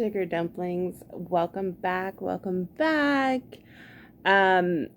sugar dumplings. Welcome back. Welcome back. Um,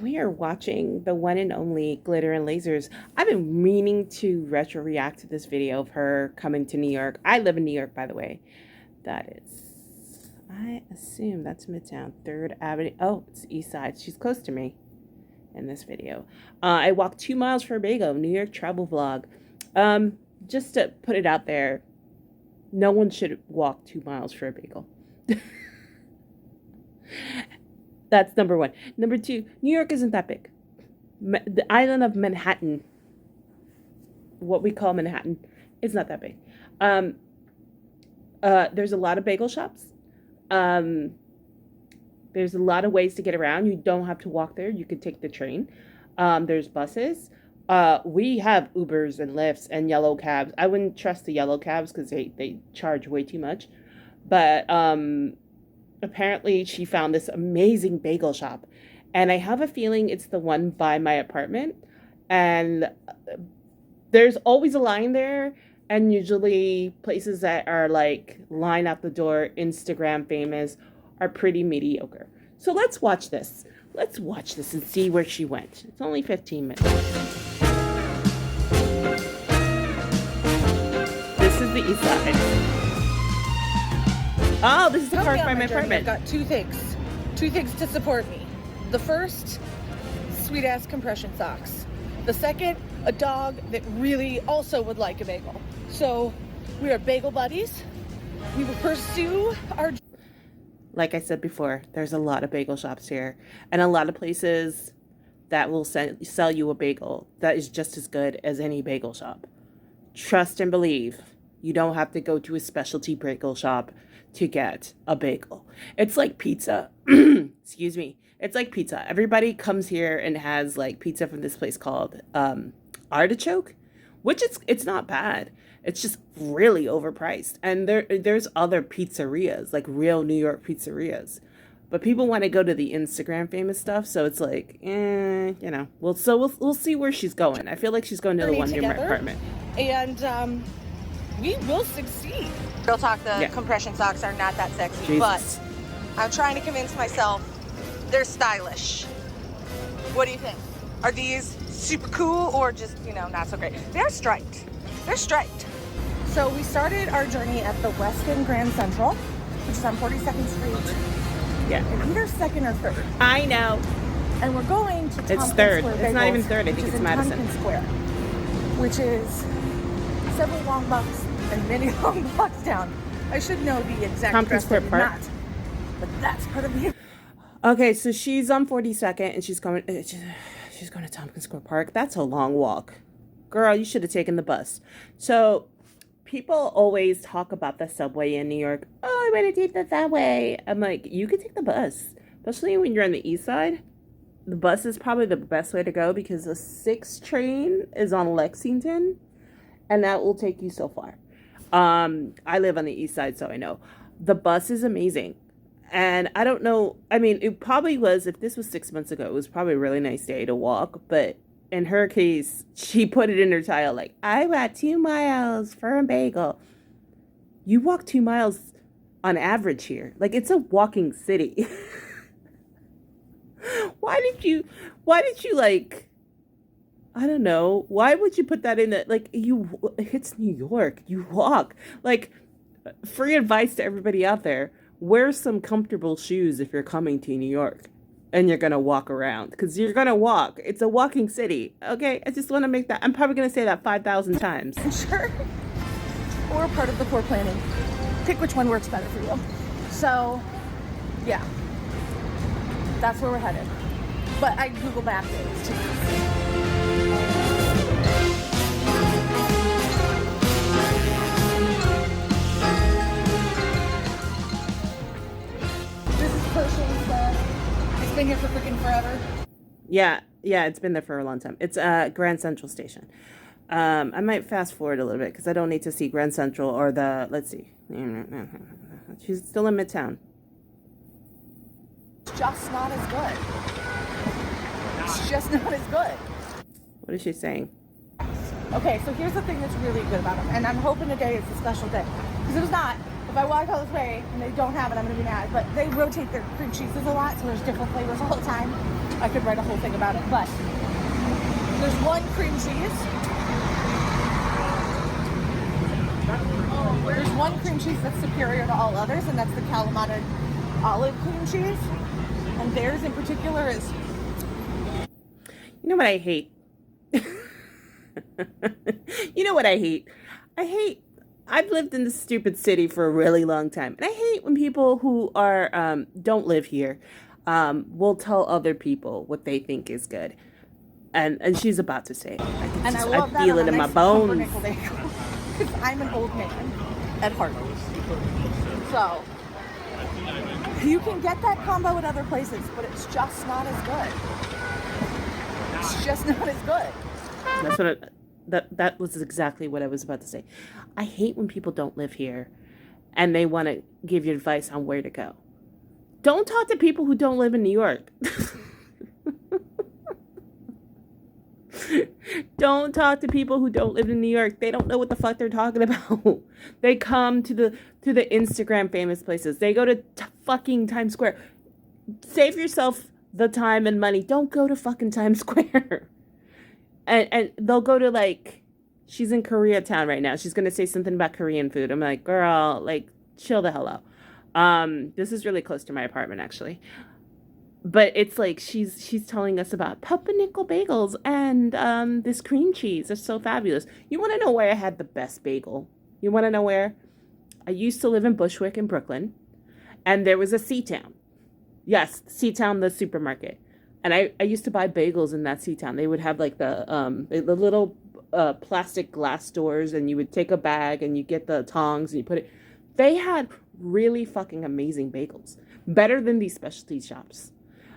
we are watching the one and only Glitter and Lasers. I've been meaning to retro react to this video of her coming to New York. I live in New York, by the way. That is, I assume that's Midtown, 3rd Avenue. Oh, it's East Side. She's close to me in this video. I walked 2 miles for a bagel, New York travel vlog. Just to put it out there, no one should walk 2 miles for a bagel. That's number one. Number two, New York isn't that big. The island of Manhattan, what we call Manhattan, is not that big. There's a lot of bagel shops. There's a lot of ways to get around. You don't have to walk there. You could take the train. There's buses. We have Ubers and Lyfts and yellow cabs. I wouldn't trust the yellow cabs because they charge way too much. But apparently she found this amazing bagel shop. And I have a feeling it's the one by my apartment. And there's always a line there. And usually places that are like line out the door, Instagram famous, are pretty mediocre. So let's watch this. Let's watch this and see where she went. It's only 15 minutes. This is the East Side. Oh, this is the park by my apartment. I've got two things to support me. The first, sweet ass compression socks. The second, a dog that really also would like a bagel. So we are bagel buddies. We will pursue our... Like I said before, there's a lot of bagel shops here and a lot of places that will sell you a bagel that is just as good as any bagel shop. Trust and believe. You don't have to go to a specialty bagel shop to get a bagel. It's like pizza. Excuse me. It's like pizza. Everybody comes here and has like pizza from this place called Artichoke, which it's not bad. It's just really overpriced. And there's other pizzerias, like real New York pizzerias. But people want to go to the Instagram famous stuff, so it's like, you know. We'll see where she's going. I feel like she's going to the one near my apartment. And we will succeed. Real talk, the compression socks are not that sexy, Jesus. But I'm trying to convince myself they're stylish. What do you think? Are these super cool or just, you know, not so great? They're striped. They're striped. So we started our journey at the West End Grand Central, which is on 42nd Street. Yeah. And either 2nd or 3rd. I know. And we're going to It's 3rd. It's not even 3rd. I think it's Madison. Tompkins Square, which is several long blocks and many long blocks down. I should know the exact Tompkins Square Park. Not, but that's part of the... Okay, so she's on 42nd and she's going to Tompkins Square Park. That's a long walk. Girl, you should have taken the bus. So people always talk about the subway in New York. Oh, I want to take the subway. I'm like, you could take the bus, especially when you're on the East Side. The bus is probably the best way to go because the 6 train is on Lexington, and that will take you so far. I live on the East Side, so I know. The bus is amazing. And I don't know, I mean, it probably was, if this was 6 months ago, it was probably a really nice day to walk, but in her case, she put it in her title, like, I walked 2 miles for a bagel. You walk 2 miles on average here. Like, it's a walking city. Why did you like, I don't know, why would you put that in it? Like, it's New York, you walk. Like, free advice to everybody out there, wear some comfortable shoes if you're coming to New York. And you're going to walk around. Because you're going to walk. It's a walking city. Okay? I just want to make that. I'm probably going to say that 5,000 times. Sure. Or part of the poor planning. Pick which one works better for you. So, yeah. That's where we're headed. But I Google Mapped it too. This is Pershing's been here for freaking forever. Yeah, it's been there for a long time. It's Grand Central Station. I might fast forward a little bit because I don't need to see Grand Central or the, let's see. She's still in Midtown. It's just not as good. It's just not as good. What is she saying? Okay, so here's the thing that's really good about them, and I'm hoping today is a special day, because if it's not, if I walk all this way and they don't have it, I'm gonna be mad. But they rotate their cream cheeses a lot, so there's different flavors all the time. I could write a whole thing about it, but there's one cream cheese. There's one cream cheese that's superior to all others, and that's the Kalamata olive cream cheese. And theirs in particular is... You know what I hate? You know what I hate? I've lived in this stupid city for a really long time. And I hate when people who are don't live here will tell other people what they think is good. And she's about to say it. I feel it in my bones. Because I'm an old man at heart. So, you can get that combo at other places, but it's just not as good. It's just not as good. That's what that was exactly what I was about to say. I hate when people don't live here and they want to give you advice on where to go. Don't talk to people who don't live in New York. Don't talk to people who don't live in New York. They don't know what the fuck they're talking about. They come to the Instagram famous places. They go to fucking Times Square. Save yourself the time and money. Don't go to fucking Times Square. And they'll go to, like, she's in Koreatown right now. She's going to say something about Korean food. I'm like, girl, like, chill the hell out. This is really close to my apartment, actually. But it's like she's telling us about pumpernickel bagels and this cream cheese. It's so fabulous. You want to know where I had the best bagel? You want to know where? I used to live in Bushwick in Brooklyn. And there was a C-Town. Yes, C-Town, the supermarket. And I used to buy bagels in that C-Town. They would have like the little plastic glass doors, and you would take a bag and you get the tongs and you put it. They had really fucking amazing bagels. Better than these specialty shops.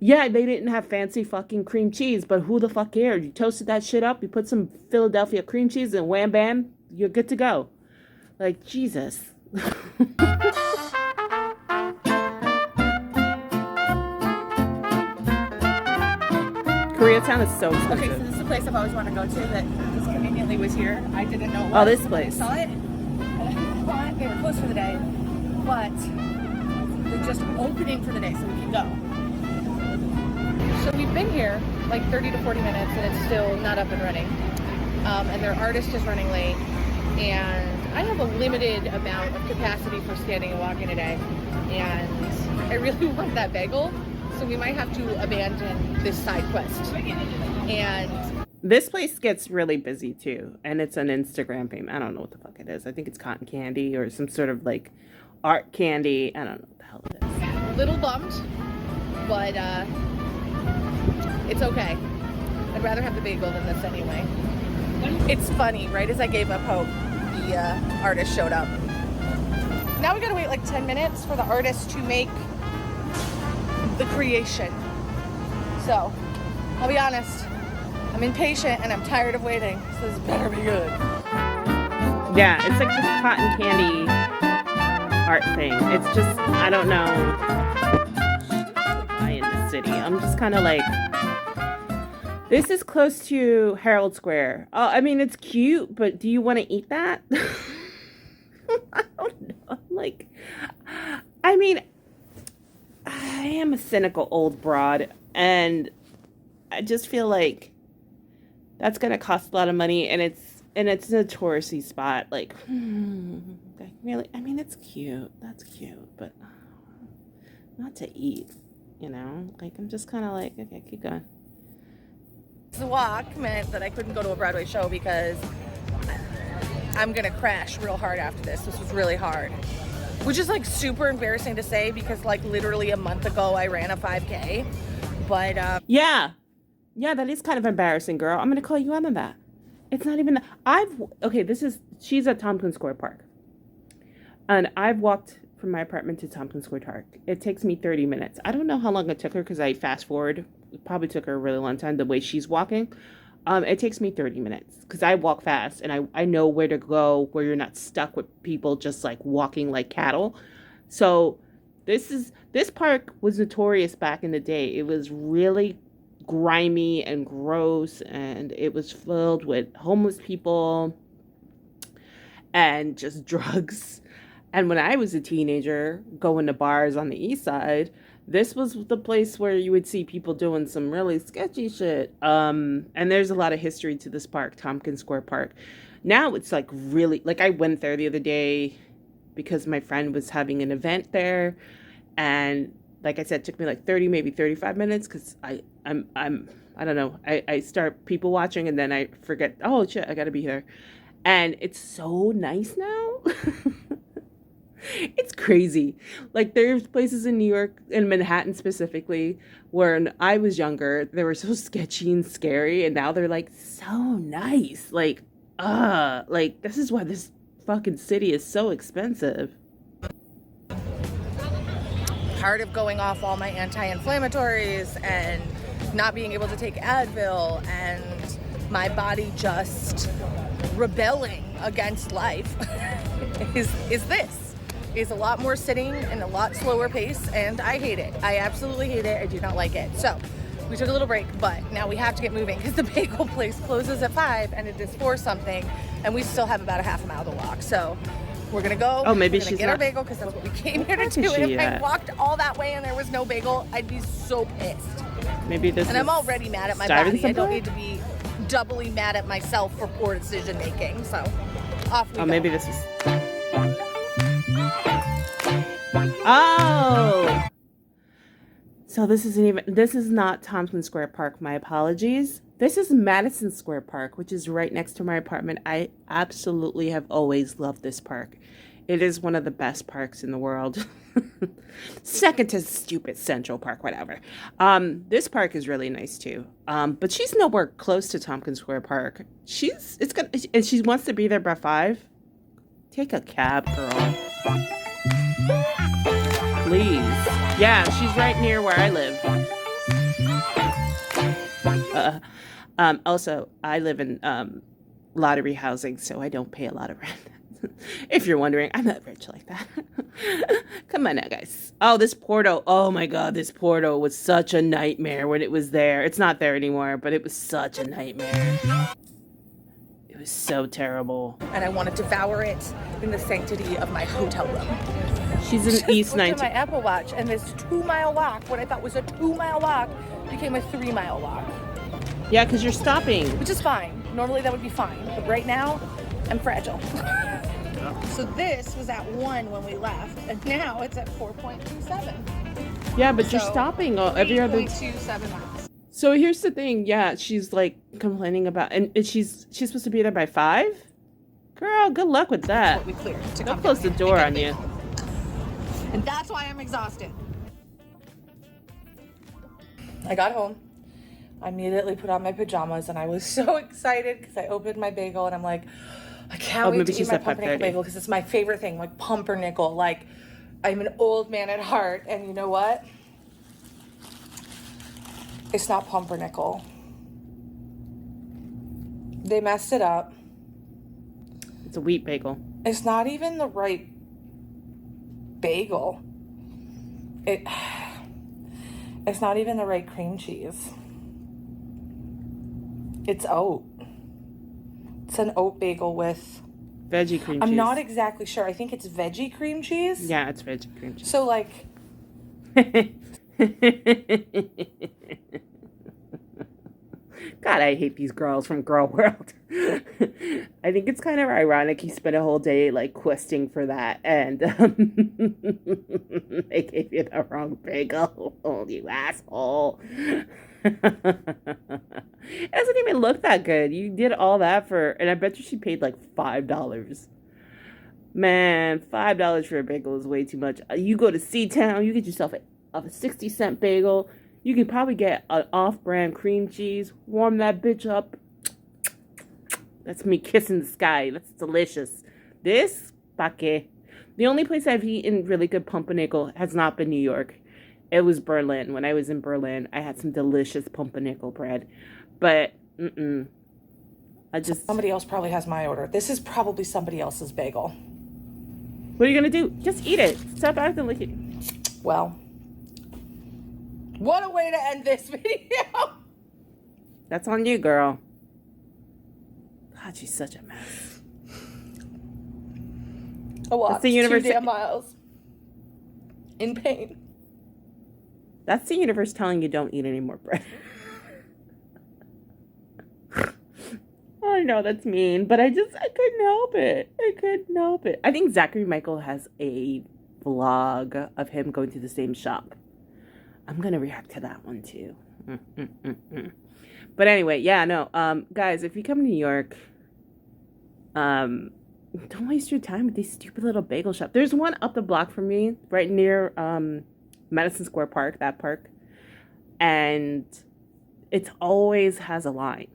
Yeah, they didn't have fancy fucking cream cheese, but who the fuck cared? You toasted that shit up, you put some Philadelphia cream cheese, and wham bam, you're good to go. Like, Jesus. Koreatown is so expensive. Okay, so this is a place I've always wanted to go to that just conveniently was here. I didn't know it was. Oh, this place. I saw it. And they were closed for the day, but they're just opening for the day, so we can go. So we've been here like 30 to 40 minutes, and it's still not up and running. And their artist is running late, and I have a limited amount of capacity for standing and walking today, and I really want that bagel. So we might have to abandon this side quest. And this place gets really busy too. And it's an Instagram fame. I don't know what the fuck it is. I think it's cotton candy or some sort of like art candy. I don't know what the hell it is. A little bummed, but it's okay. I'd rather have the bagel than this anyway. It's funny, right as I gave up hope, the artist showed up. Now we gotta wait like 10 minutes for the artist to make the creation. So, I'll be honest, I'm impatient and I'm tired of waiting, so this better be good. Yeah, it's like this cotton candy art thing. It's just, I don't know why in the city. I'm just kind of like, this is close to Herald Square. I mean, it's cute, but do you want to eat that? I don't know. Like, I mean, I am a cynical old broad, and I just feel like that's gonna cost a lot of money, and it's a touristy spot. Like, really, I mean, it's cute. That's cute, but not to eat. You know, like I'm just kind of like, okay, keep going. The walk meant that I couldn't go to a Broadway show because I'm gonna crash real hard after this. This was really hard. Which is like super embarrassing to say because like literally a month ago I ran a 5K. But yeah, that is kind of embarrassing, girl. I'm gonna call you out on that. It's not even she's at Tompkins Square Park. And I've walked from my apartment to Tompkins Square Park. It takes me 30 minutes. I don't know how long it took her because I fast forward. It probably took her a really long time the way she's walking. It takes me 30 minutes because I walk fast and I know where to go where you're not stuck with people just like walking like cattle. So this park was notorious back in the day. It was really grimy and gross, and it was filled with homeless people and just drugs. And when I was a teenager going to bars on the east side, this was the place where you would see people doing some really sketchy shit. And there's a lot of history to this park, Tompkins Square Park. Now it's like really, like I went there the other day because my friend was having an event there, and like I said, it took me like 30, maybe 35 minutes because I don't know. I start people watching and then I forget, oh shit, I gotta be here. And it's so nice now. It's crazy. Like there's places in New York, in Manhattan specifically, where when I was younger, they were so sketchy and scary, and now they're like so nice. Like this is why this fucking city is so expensive. Part of going off all my anti-inflammatories and not being able to take Advil and my body just rebelling against life is a lot more sitting and a lot slower pace, and I hate it. I absolutely hate it. I do not like it. So we took a little break, but now we have to get moving because the bagel place closes at 5 and it is 4 something, and we still have about a half a mile to walk. So we're gonna go. Oh, maybe we're gonna she's get not... our bagel because that's what we came here to do. And if I walked all that way and there was no bagel, I'd be so pissed. Maybe this. And I'm already mad at my body. I don't need to be doubly mad at myself for poor decision making. So off we go. Oh, maybe this is. Oh. So this is not Tompkins Square Park. My apologies. This is Madison Square Park, which is right next to my apartment. I absolutely have always loved this park. It is one of the best parks in the world. Second to stupid Central Park, whatever. This park is really nice too. But she's nowhere close to Tompkins Square Park. And she wants to be there by 5. Take a cab, girl. Please. Yeah, she's right near where I live. Also, I live in lottery housing, so I don't pay a lot of rent. If you're wondering, I'm not rich like that. Come on now, guys. Oh, this Porto. Oh my God, this Porto was such a nightmare when it was there. It's not there anymore, but it was such a nightmare. It was so terrible. And I want to devour it in the sanctity of my hotel room. She's in East 19. My Apple Watch, and this 2-mile walk, what I thought was a 2-mile walk, became a 3-mile walk. Yeah, because you're stopping. Which is fine. Normally that would be fine. But right now, I'm fragile. So this was at 1 when we left, and now it's at 4.27. Yeah, but you're stopping every other... 3.27 miles. So here's the thing. Yeah, she's like complaining about... And she's supposed to be there by 5? Girl, good luck with that. We cleared to They'll close the door on you. And that's why I'm exhausted. I got home. I immediately put on my pajamas, and I was so excited because I opened my bagel, and I'm like, I can't wait to eat my pumpernickel bagel because it's my favorite thing, like pumpernickel. Like, I'm an old man at heart, and you know what? It's not pumpernickel. They messed it up. It's a wheat bagel. It's not even the right bagel. It's not even the right cream cheese. It's oat. It's an oat bagel with veggie cream cheese. I'm not exactly sure. I think it's veggie cream cheese. Yeah, it's veggie cream cheese. So like God, I hate these girls from Girl World. I think it's kind of ironic you spent a whole day like questing for that, and they gave you the wrong bagel. Oh, you asshole. It doesn't even look that good. You did all that for, and I bet you she paid like $5. Man, $5 for a bagel is way too much. You go to C-Town, you get yourself a 60-cent bagel. You can probably get an off-brand cream cheese. Warm that bitch up. That's me kissing the sky. That's delicious. This, paque. The only place I've eaten really good pumpernickel has not been New York. It was Berlin. When I was in Berlin, I had some delicious pumpernickel bread. But, somebody else probably has my order. This is probably somebody else's bagel. What are you going to do? Just eat it. Stop acting like it. Well, what a way to end this video. That's on you, girl. God, she's such a mess. I walked the universe. 2 damn miles. In pain. That's the universe telling you don't eat any more bread. I know that's mean, but I couldn't help it. I couldn't help it. I think Zachary Michael has a vlog of him going to the same shop. I'm going to react to that one too. But anyway, yeah, no. Guys, if you come to New York, don't waste your time with these stupid little bagel shops. There's one up the block from me, right near Madison Square Park, that park. And it always has a line.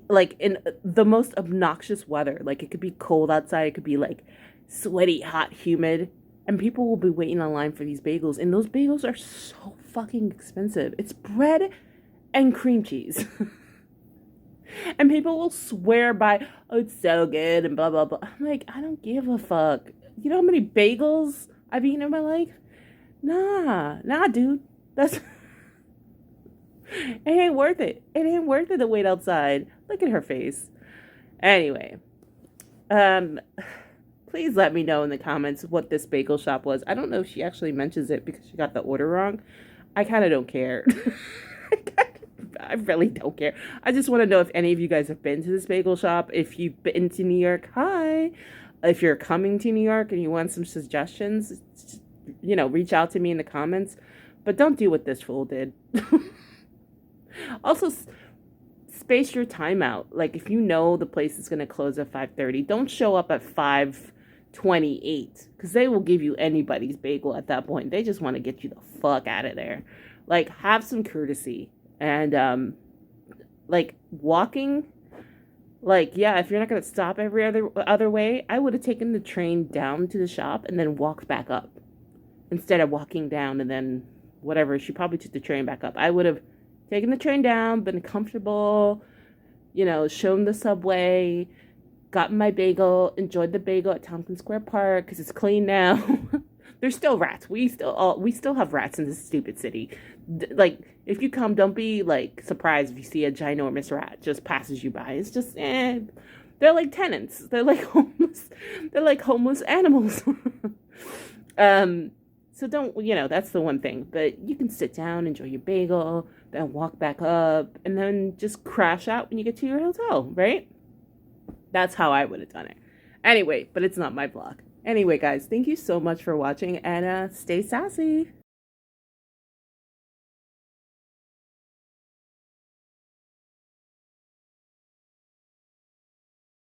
Like in the most obnoxious weather. Like, it could be cold outside. It could be, like, sweaty, hot, humid. And people will be waiting online for these bagels. And those bagels are so fucking expensive. It's bread and cream cheese. And people will swear by, oh, it's so good and blah, blah, blah. I'm like, I don't give a fuck. You know how many bagels I've eaten in my life? Nah, dude. That's... It ain't worth it. It ain't worth it to wait outside. Look at her face. Anyway, please let me know in the comments what this bagel shop was. I don't know if she actually mentions it because she got the order wrong. I kind of don't care. I really don't care. I just want to know if any of you guys have been to this bagel shop. If you've been to New York, hi. If you're coming to New York and you want some suggestions, you know, reach out to me in the comments. But don't do what this fool did. Also, space your time out. Like, if you know the place is going to close at 5:30, don't show up at 5:28 because they will give you anybody's bagel at that point. They just want to get you the fuck out of there. Like, have some courtesy. And, like, walking, like, yeah, if you're not going to stop every other way, I would have taken the train down to the shop and then walked back up instead of walking down and then whatever. She probably took the train back up. I would have taken the train down, been comfortable, you know, shown the subway, gotten my bagel, enjoyed the bagel at Tompkins Square Park because it's clean now. There's still rats. We still have rats in this stupid city. Like, if you come, don't be like surprised if you see a ginormous rat just passes you by. It's just, they're like tenants. They're like homeless. They're like homeless animals. So don't, you know, that's the one thing. But you can sit down, enjoy your bagel, then walk back up, and then just crash out when you get to your hotel, right? That's how I would have done it. Anyway, but it's not my vlog. Anyway, guys, thank you so much for watching, and stay sassy.